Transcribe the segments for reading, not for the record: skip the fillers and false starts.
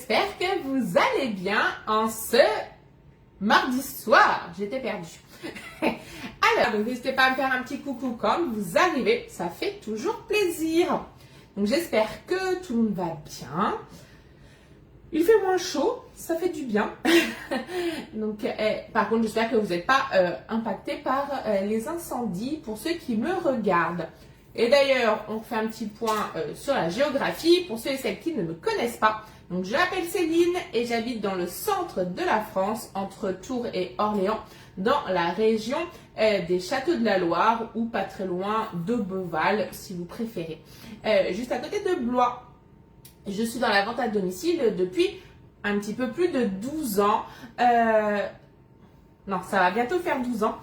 j'espère que vous allez bien en ce mardi soir. J'étais perdue. Alors, n'hésitez pas à me faire un petit coucou quand vous arrivez, ça fait toujours plaisir. Donc j'espère que tout le monde va bien. Il fait moins chaud, ça fait du bien. Donc, par contre, j'espère que vous n'êtes pas impacté par les incendies pour ceux qui me regardent. Et d'ailleurs, on fait un petit point sur la géographie pour ceux et celles qui ne me connaissent pas. Donc, je m'appelle Céline et j'habite dans le centre de la France, entre Tours et Orléans, dans la région des Châteaux de la Loire ou pas très loin de Beauval, si vous préférez. Juste à côté de Blois. Je suis dans la vente à domicile depuis un petit peu plus de 12 ans. Non, ça va bientôt faire 12 ans.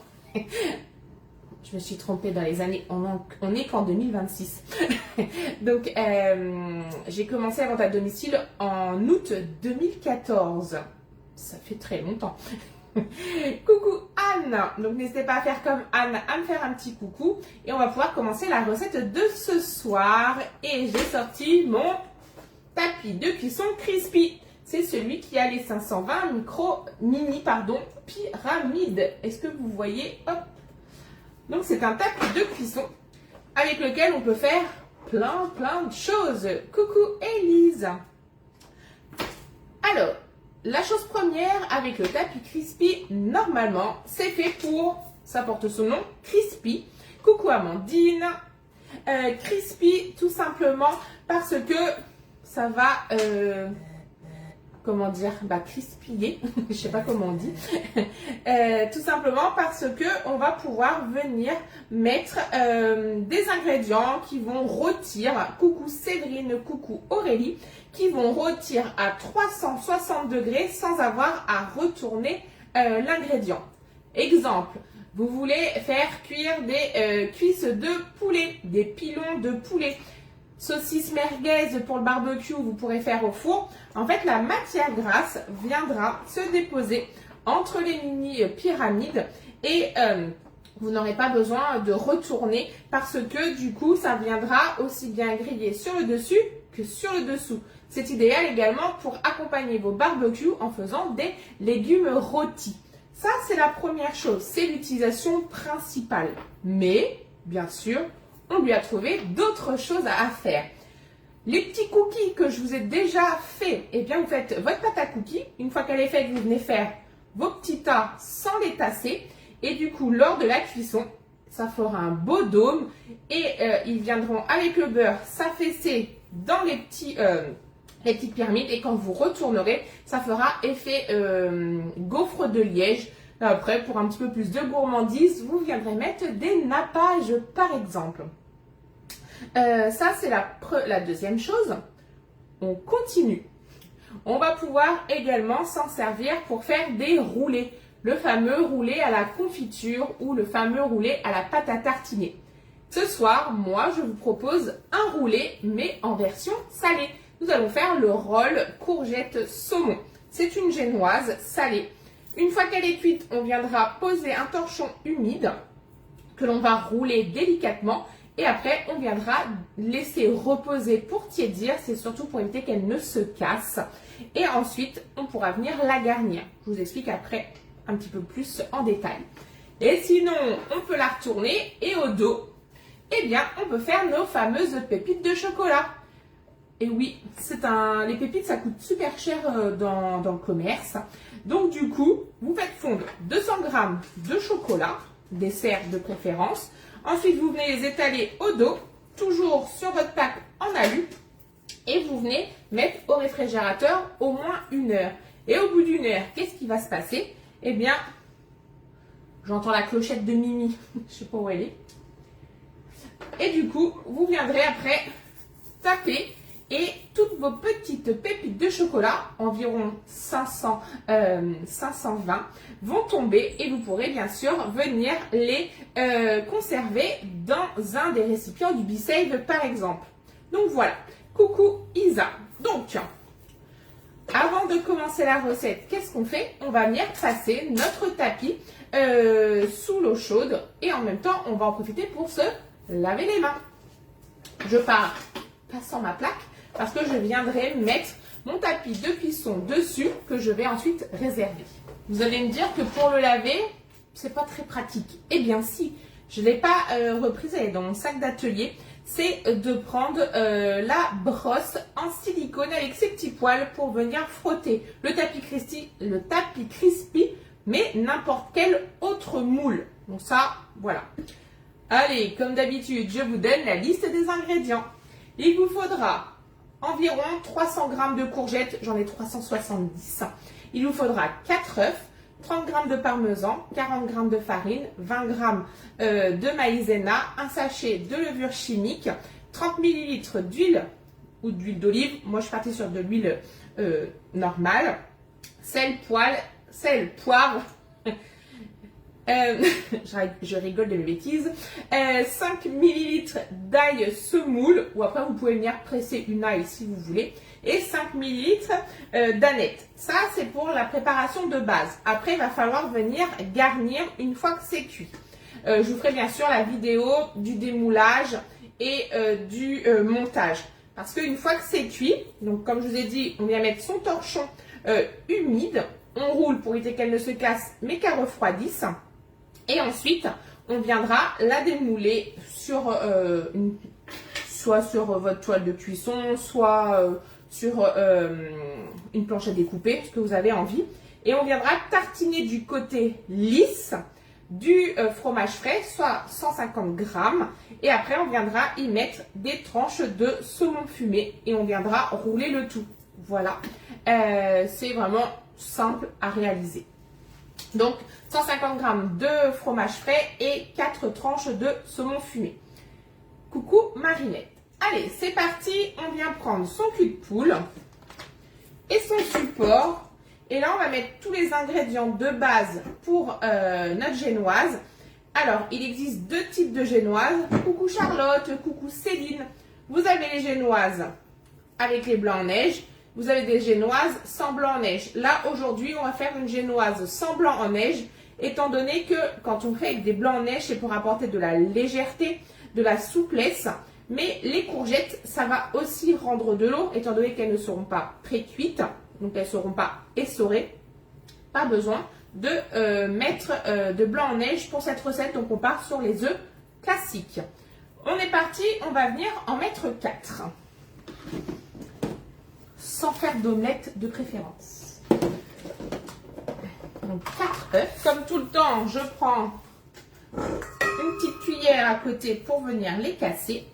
Je me suis trompée dans les années. On n'est qu'en 2026. Donc, j'ai commencé la vente à domicile en août 2014. Ça fait très longtemps. Coucou Anne. Donc, n'hésitez pas à faire comme Anne, à me faire un petit coucou. Et on va pouvoir commencer la recette de ce soir. Et j'ai sorti mon tapis de cuisson Crispy. C'est celui qui a les 520 pyramides. Est-ce que vous voyez? Hop. Donc c'est un tapis de cuisson avec lequel on peut faire plein de choses. Coucou Élise. Alors, la chose première avec le tapis Crispy, normalement, c'est fait pour, ça porte son nom, Crispy. Coucou Amandine. Crispy, tout simplement parce que ça va, comment dire, crispiller, je sais pas comment on dit, tout simplement parce que on va pouvoir venir mettre des ingrédients qui vont rôtir, coucou Séverine, coucou Aurélie, qui vont rôtir à 360 degrés sans avoir à retourner l'ingrédient. Exemple, vous voulez faire cuire des cuisses de poulet, des pilons de poulet. Saucisse merguez pour le barbecue, vous pourrez faire au four. En fait, la matière grasse viendra se déposer entre les mini pyramides et vous n'aurez pas besoin de retourner parce que du coup, ça viendra aussi bien griller sur le dessus que sur le dessous. C'est idéal également pour accompagner vos barbecues en faisant des légumes rôtis. Ça, c'est la première chose, c'est l'utilisation principale. Mais, bien sûr, on lui a trouvé d'autres choses à faire. Les petits cookies que je vous ai déjà fait, eh bien vous faites votre pâte à cookies. Une fois qu'elle est faite, vous venez faire vos petits tas sans les tasser. Et du coup, lors de la cuisson, ça fera un beau dôme. Et ils viendront avec le beurre s'affaisser dans les petites pyramides. Et quand vous retournerez, ça fera effet gaufre de Liège. Après, pour un petit peu plus de gourmandise, vous viendrez mettre des nappages par exemple. Ça, c'est la deuxième chose. On continue. On va pouvoir également s'en servir pour faire des roulés. Le fameux roulé à la confiture ou le fameux roulé à la pâte à tartiner. Ce soir, moi, je vous propose un roulé, mais en version salée. Nous allons faire le roll courgette saumon. C'est une génoise salée. Une fois qu'elle est cuite, on viendra poser un torchon humide que l'on va rouler délicatement. Et après, on viendra laisser reposer pour tiédir. C'est surtout pour éviter qu'elle ne se casse. Et ensuite, on pourra venir la garnir. Je vous explique après un petit peu plus en détail. Et sinon, on peut la retourner. Et au dos, eh bien, on peut faire nos fameuses pépites de chocolat. Et oui, les pépites, ça coûte super cher dans le commerce. Donc, du coup, vous faites fondre 200 g de chocolat, dessert de préférence. Ensuite, vous venez les étaler au dos, toujours sur votre plaque en alu. Et vous venez mettre au réfrigérateur au moins 1 heure. Et au bout d'1 heure, qu'est-ce qui va se passer? Eh bien, j'entends la clochette de Mimi. Je ne sais pas où elle est. Et du coup, vous viendrez après taper. Et toutes vos petites pépites de chocolat, environ 520, vont tomber et vous pourrez bien sûr venir les conserver dans un des récipients du B-Save par exemple. Donc voilà, coucou Isa. Donc, avant de commencer la recette, qu'est-ce qu'on fait? On va venir passer notre tapis sous l'eau chaude et en même temps, on va en profiter pour se laver les mains. Je pars passant ma plaque parce que je viendrai mettre mon tapis de cuisson dessus que je vais ensuite réserver. Vous allez me dire que pour le laver, c'est pas très pratique. Eh bien si, je ne l'ai pas reprise, elle est dans mon sac d'atelier. C'est de prendre la brosse en silicone avec ses petits poils pour venir frotter le tapis crispy, mais n'importe quel autre moule. Donc ça, voilà. Allez, comme d'habitude, je vous donne la liste des ingrédients. Il vous faudra environ 300 g de courgettes, j'en ai 370. Il vous faudra 4 œufs, 30 g de parmesan, 40 g de farine, 20 g de maïzena, un sachet de levure chimique, 30 ml d'huile ou d'huile d'olive. Moi, je partais sur de l'huile normale. Sel, poivre. Je rigole de mes bêtises. 5 ml d'ail semoule, ou après vous pouvez venir presser une ail si vous voulez, et 5 ml d'aneth. Ça, c'est pour la préparation de base. Après, il va falloir venir garnir une fois que c'est cuit. Je vous ferai bien sûr la vidéo du démoulage et du montage. Parce qu'une fois que c'est cuit, donc comme je vous ai dit, on vient mettre son torchon humide. On roule pour éviter qu'elle ne se casse, mais qu'elle refroidisse. Et ensuite, on viendra la démouler sur soit sur votre toile de cuisson, soit sur une planche à découper, ce que vous avez envie. Et on viendra tartiner du côté lisse du fromage frais, soit 150 g. Et après, on viendra y mettre des tranches de saumon fumé et on viendra rouler le tout. Voilà, c'est vraiment simple à réaliser. Donc 150 g de fromage frais et 4 tranches de saumon fumé. Coucou Marinette. Allez, c'est parti, on vient prendre son cul de poule et son support. Et là, on va mettre tous les ingrédients de base pour notre génoise. Alors, il existe deux types de génoises. Coucou Charlotte, coucou Céline. Vous avez les génoises avec les blancs en neige. Vous avez des génoises sans blanc en neige. Là, aujourd'hui, on va faire une génoise sans blanc en neige, étant donné que quand on fait avec des blancs en neige, c'est pour apporter de la légèreté, de la souplesse. Mais les courgettes, ça va aussi rendre de l'eau, étant donné qu'elles ne seront pas pré-cuites, donc elles ne seront pas essorées. Pas besoin de mettre de blanc en neige pour cette recette, donc on part sur les œufs classiques. On est parti, on va venir en mettre 4. Sans faire d'omelette de préférence. Donc 4 œufs. Comme tout le temps, je prends une petite cuillère à côté pour venir les casser.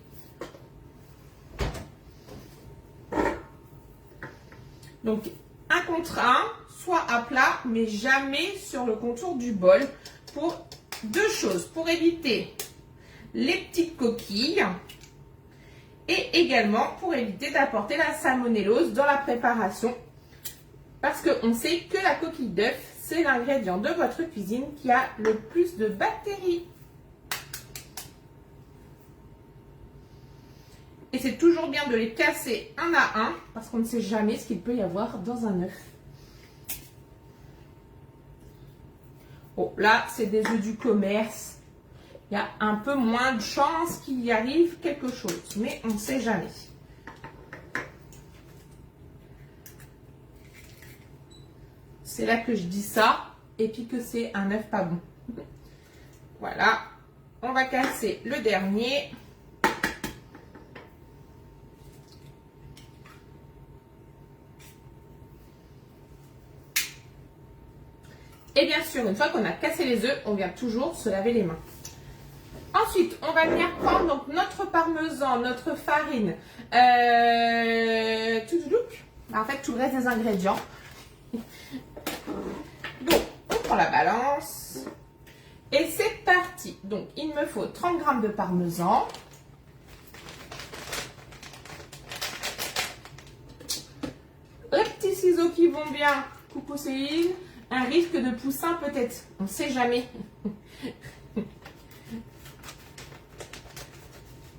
Donc un contre un, soit à plat, mais jamais sur le contour du bol, pour deux choses, pour éviter les petites coquilles et également pour éviter d'apporter la salmonellose dans la préparation, parce qu'on sait que la coquille d'œuf, c'est l'ingrédient de votre cuisine qui a le plus de bactéries. Et c'est toujours bien de les casser un à un, parce qu'on ne sait jamais ce qu'il peut y avoir dans un œuf. Bon, là, c'est des œufs du commerce. Il y a un peu moins de chances qu'il y arrive quelque chose, mais on ne sait jamais. C'est là que je dis ça, et puis que c'est un œuf pas bon. Voilà, on va casser le dernier. Et bien sûr, une fois qu'on a cassé les œufs, on vient toujours se laver les mains. Ensuite, on va venir prendre donc notre parmesan, notre farine, en fait tout le reste des ingrédients. Donc, on prend la balance et c'est parti. Donc, il me faut 30 g de parmesan, les petits ciseaux qui vont bien, coucou Céline, un risque de poussin peut-être, on ne sait jamais.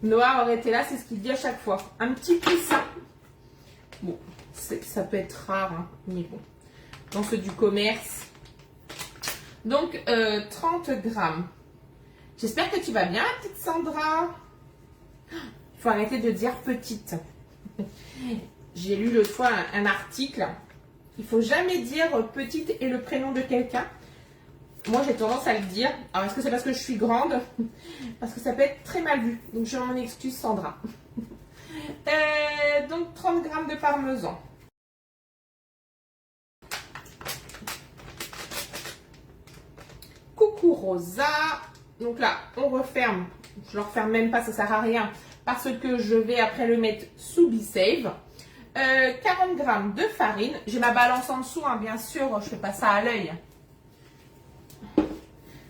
Noah aurait été là, c'est ce qu'il dit à chaque fois. Un petit poussin. Bon, ça peut être rare, hein, mais bon. Dans ceux du commerce. Donc, 30 g. J'espère que tu vas bien, petite Sandra. Il faut arrêter de dire petite. J'ai lu l'autre fois un article. Il faut jamais dire petite et le prénom de quelqu'un. Moi, j'ai tendance à le dire. Alors, est-ce que c'est parce que je suis grande? Parce que ça peut être très mal vu. Donc, je m'en excuse, Sandra. Donc, 30 g de parmesan. Coucou Rosa. Donc là, on referme. Je ne le referme même pas, ça ne sert à rien. Parce que je vais après le mettre sous Be-Save. 40 g de farine. J'ai ma balance en dessous, hein, bien sûr. Je ne fais pas ça à l'œil.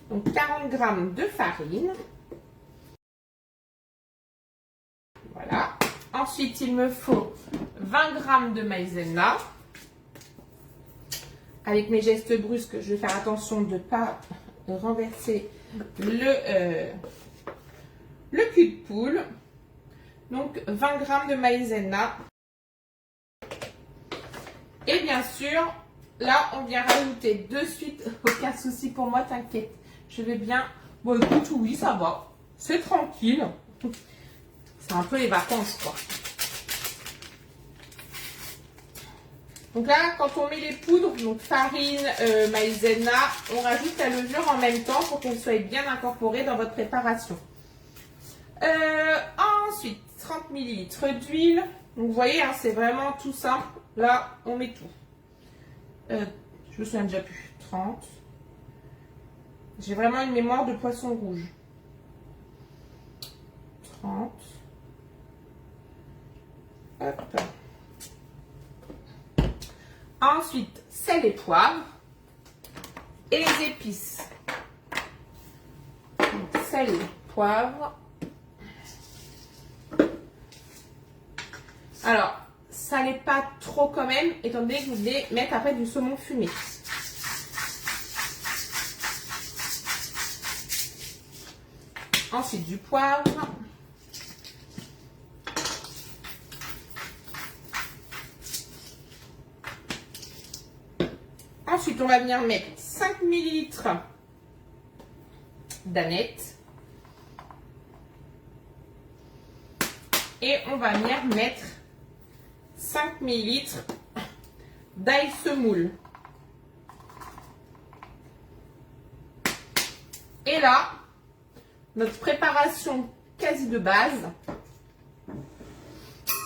Donc 40 g de farine. Voilà. Ensuite, il me faut 20 g de maïzena. Avec mes gestes brusques, je vais faire attention de ne pas renverser le cul de poule. Donc 20 g de maïzena. Et bien sûr, là, on vient rajouter de suite. Aucun souci pour moi, t'inquiète. Je vais bien. Bon, écoute, oui, ça va. C'est tranquille. C'est un peu les vacances, quoi. Donc là, quand on met les poudres, donc farine, maïzena, on rajoute la levure en même temps pour qu'elle soit bien incorporée dans votre préparation. Ensuite, 30 ml d'huile. Donc vous voyez, hein, c'est vraiment tout simple. Là, on met tout. Je me souviens déjà plus. 30. J'ai vraiment une mémoire de poisson rouge. 30. Hop. Ensuite, sel et poivre. Et les épices. Donc, sel et poivre. Alors, salez pas trop quand même, étant donné que vous allez mettre après du saumon fumé. Ensuite, du poivre. Ensuite, on va venir mettre 5 ml d'aneth. Et on va venir mettre 5 ml d'ail semoule. Et là, notre préparation quasi de base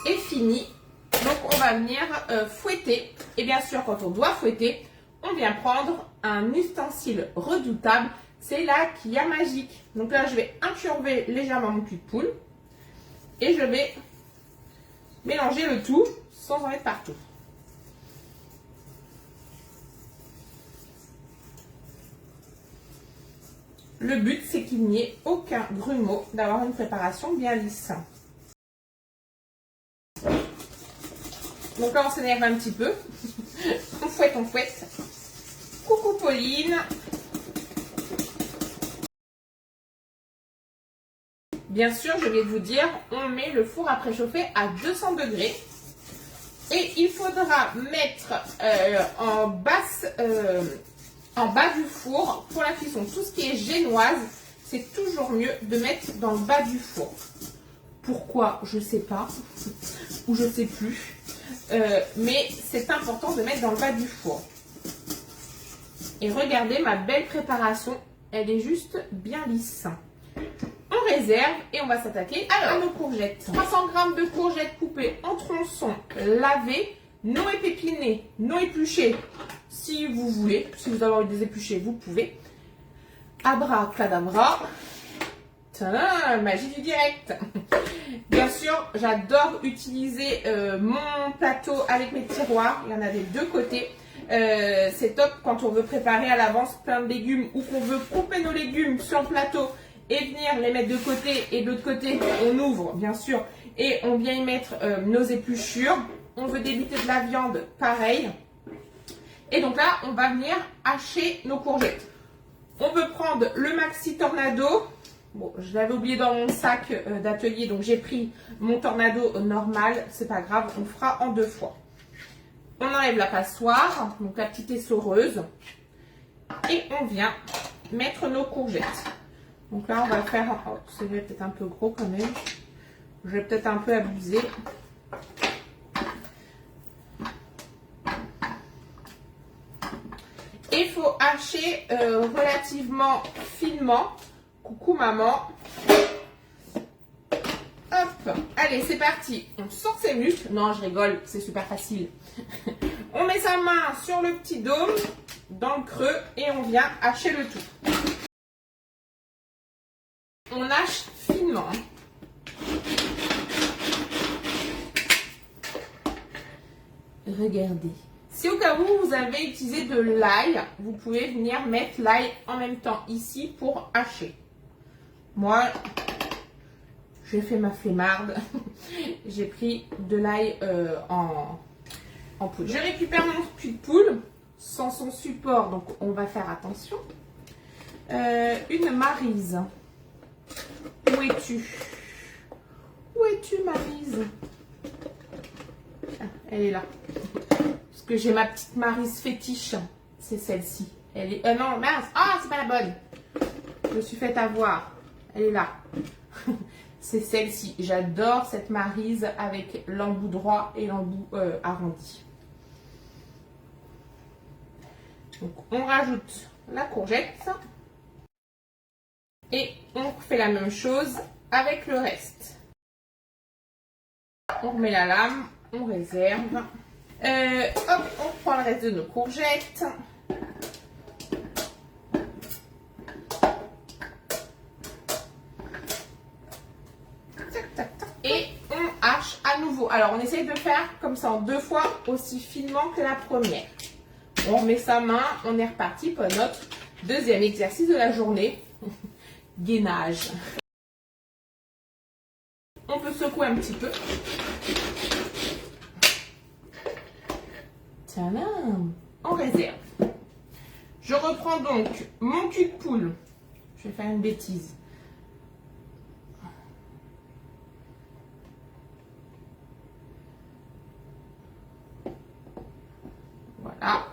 est finie. Donc, on va venir fouetter. Et bien sûr, quand on doit fouetter, on vient prendre un ustensile redoutable. C'est la Kia Magique. Donc là, je vais incurver légèrement mon cul de poule. Et je vais mélanger le tout sans en mettre partout. Le but, c'est qu'il n'y ait aucun grumeau, d'avoir une préparation bien lisse. Donc là, on s'énerve un petit peu. On fouette, on fouette. Coucou Pauline. Bien sûr, je vais vous dire, on met le four à préchauffer à 200 degrés. Et il faudra mettre en bas du four pour la cuisson. Tout ce qui est génoise, c'est toujours mieux de mettre dans le bas du four. Pourquoi? Je ne sais pas. Ou je ne sais plus. Mais c'est important de mettre dans le bas du four. Et regardez ma belle préparation. Elle est juste bien lisse. On réserve et on va s'attaquer à nos courgettes. 300 g de courgettes coupées en tronçons lavées, non épépinées, non épluchées. Si vous voulez, si vous avez envie de les éplucher, vous pouvez. Abracadabra. Tadam, magie du direct. Bien sûr, j'adore utiliser mon plateau avec mes tiroirs. Il y en a des deux côtés. C'est top quand on veut préparer à l'avance plein de légumes ou qu'on veut couper nos légumes sur le plateau et venir les mettre de côté. Et de l'autre côté, on ouvre, bien sûr, et on vient y mettre nos épluchures. On veut débiter de la viande, pareil. Et donc là, on va venir hacher nos courgettes. On peut prendre le Maxi Tornado. Bon, je l'avais oublié dans mon sac d'atelier, donc j'ai pris mon Tornado normal. C'est pas grave, on fera en deux fois. On enlève la passoire, donc la petite essoreuse. Et on vient mettre nos courgettes. Donc là, on va faire... Oh, c'est peut-être un peu gros quand même. Je vais peut-être un peu abuser. Et il faut hacher relativement finement. Coucou maman. Hop, allez, c'est parti. On sort ses muscles. Non, je rigole, c'est super facile. On met sa main sur le petit dôme, dans le creux, et on vient hacher le tout. On hache finement. Regardez. Si au cas où vous avez utilisé de l'ail, vous pouvez venir mettre l'ail en même temps ici pour hacher. Moi, j'ai fait ma flemmarde. J'ai pris de l'ail en poudre. Je récupère mon cul de poule sans son support, donc on va faire attention. Une Maryse. Où es-tu? Où es-tu, Maryse? Ah, elle est là. Parce que j'ai ma petite Maryse fétiche. C'est celle-ci. Elle est... non, mince. Ah, c'est pas la bonne. Je me suis fait avoir. Elle est là. C'est celle-ci. J'adore cette Maryse avec l'embout droit et l'embout arrondi. Donc, on rajoute la courgette. Et on fait la même chose avec le reste. On remet la lame, on réserve. Hop, on prend le reste de nos courgettes. Et on hache à nouveau. Alors, on essaye de faire comme ça en 2 fois aussi finement que la première. On remet sa main, on est reparti pour notre deuxième exercice de la journée. Gainage. On peut secouer un petit peu. Tadam! On réserve. Je reprends donc mon cul de poule. Je vais faire une bêtise. Voilà.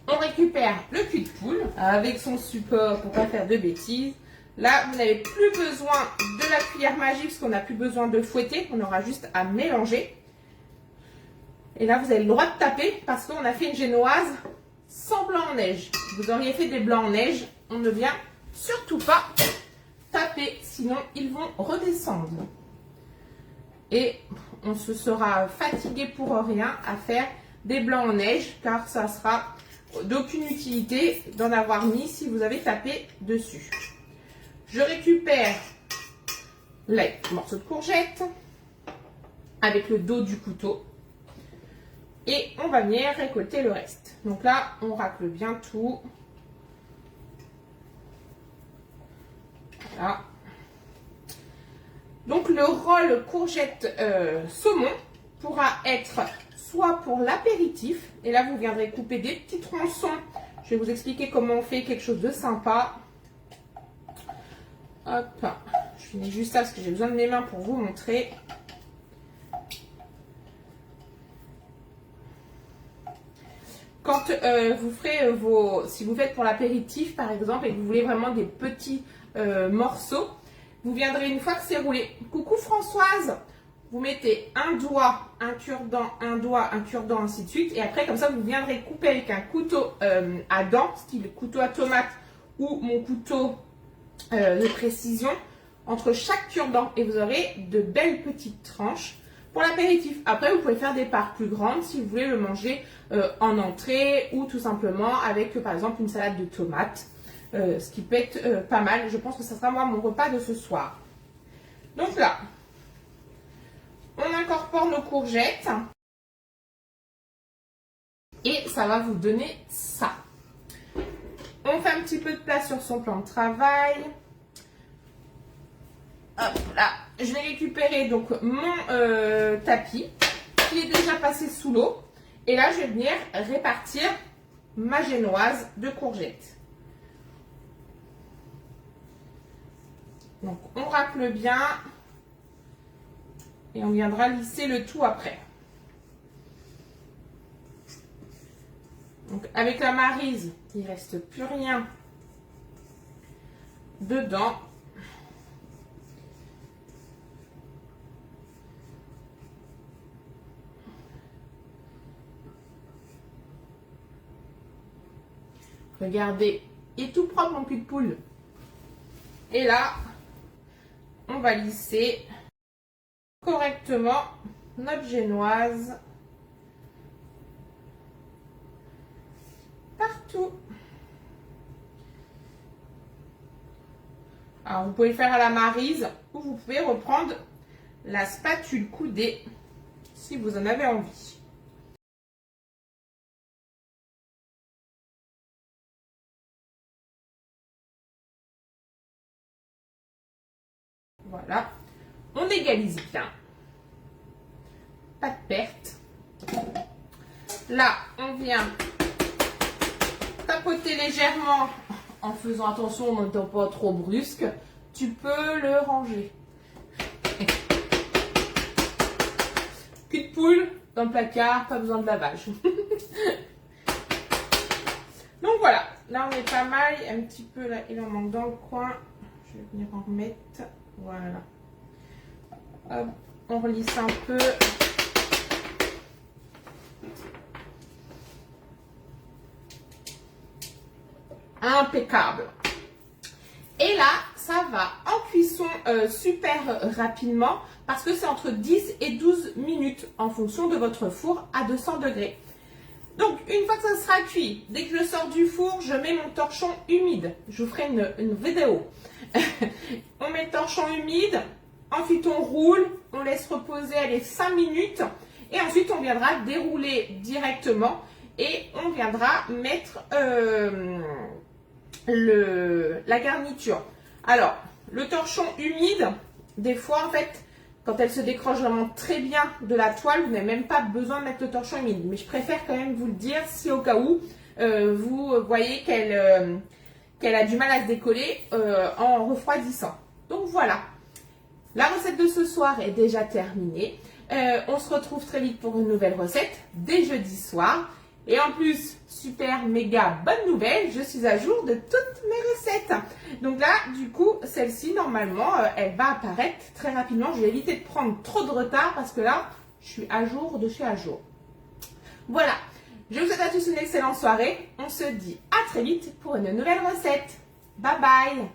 On récupère le cul de poule avec son support pour ne pas faire de bêtises. Là, vous n'avez plus besoin de la cuillère magique parce qu'on n'a plus besoin de fouetter. On aura juste à mélanger. Et là, vous avez le droit de taper parce qu'on a fait une génoise sans blanc en neige. Vous auriez fait des blancs en neige. On ne vient surtout pas taper, sinon ils vont redescendre. Et on se sera fatigué pour rien à faire des blancs en neige car ça sera d'aucune utilité d'en avoir mis si vous avez tapé dessus. Je récupère les morceaux de courgette avec le dos du couteau et on va venir récolter le reste. Donc là, on racle bien tout. Voilà. Donc le rôle courgette saumon pourra être soit pour l'apéritif, et là vous viendrez couper des petits tronçons. Je vais vous expliquer comment on fait quelque chose de sympa. Hop, je finis juste ça parce que j'ai besoin de mes mains pour vous montrer. Quand vous ferez si vous faites pour l'apéritif par exemple et que vous voulez vraiment des petits morceaux, vous viendrez une fois que c'est roulé. Coucou Françoise, vous mettez un doigt, un cure-dent, un doigt, un cure-dent, ainsi de suite. Et après, comme ça, vous viendrez couper avec un couteau à dents, style couteau à tomate ou mon couteau de précision, entre chaque cure-dent. Et vous aurez de belles petites tranches pour l'apéritif. Après, vous pouvez faire des parts plus grandes si vous voulez le manger en entrée ou tout simplement avec, par exemple, une salade de tomates. Ce qui peut être pas mal. Je pense que ça sera moi mon repas de ce soir. Donc là, on incorpore nos courgettes et ça va vous donner ça. On fait un petit peu de place sur son plan de travail. Hop là, je vais récupérer donc mon tapis qui est déjà passé sous l'eau. Et là, je vais venir répartir ma génoise de courgettes. Donc, on racle bien et on viendra lisser le tout après. Donc, avec la Maryse, il ne reste plus rien dedans. Regardez, il est tout propre mon cul de poule. Et là, on va lisser correctement notre génoise partout. Alors, vous pouvez le faire à la maryse ou vous pouvez reprendre la spatule coudée si vous en avez envie. Voilà, on égalise bien. Pas de perte. Là, on vient tapoter légèrement en faisant attention en n'étant pas trop brusque. Tu peux le ranger. Cul de poule dans le placard, pas besoin de lavage. Donc voilà, là on est pas mal, un petit peu là, il en manque dans le coin. Je vais venir en remettre. Voilà. Hop, on relisse un peu. Impeccable. Et là, ça va en cuisson super rapidement parce que c'est entre 10 et 12 minutes en fonction de votre four à 200 degrés. Donc, une fois que ça sera cuit, dès que je sors du four, je mets mon torchon humide. Je vous ferai une vidéo. On met le torchon humide, ensuite on roule, on laisse reposer les 5 minutes et ensuite on viendra dérouler directement et on viendra mettre la garniture. Alors, le torchon humide, des fois en fait, quand elle se décroche vraiment très bien de la toile, vous n'avez même pas besoin de mettre le torchon humide. Mais je préfère quand même vous le dire si au cas où vous voyez qu'elle a du mal à se décoller en refroidissant. Donc voilà, la recette de ce soir est déjà terminée. On se retrouve très vite pour une nouvelle recette dès jeudi soir. Et en plus, super méga bonne nouvelle, je suis à jour de toutes mes recettes. Donc là, du coup, celle-ci, normalement, elle va apparaître très rapidement. Je vais éviter de prendre trop de retard parce que là, je suis à jour de chez à jour. Voilà, je vous souhaite à tous une excellente soirée. On se dit à très vite pour une nouvelle recette. Bye bye!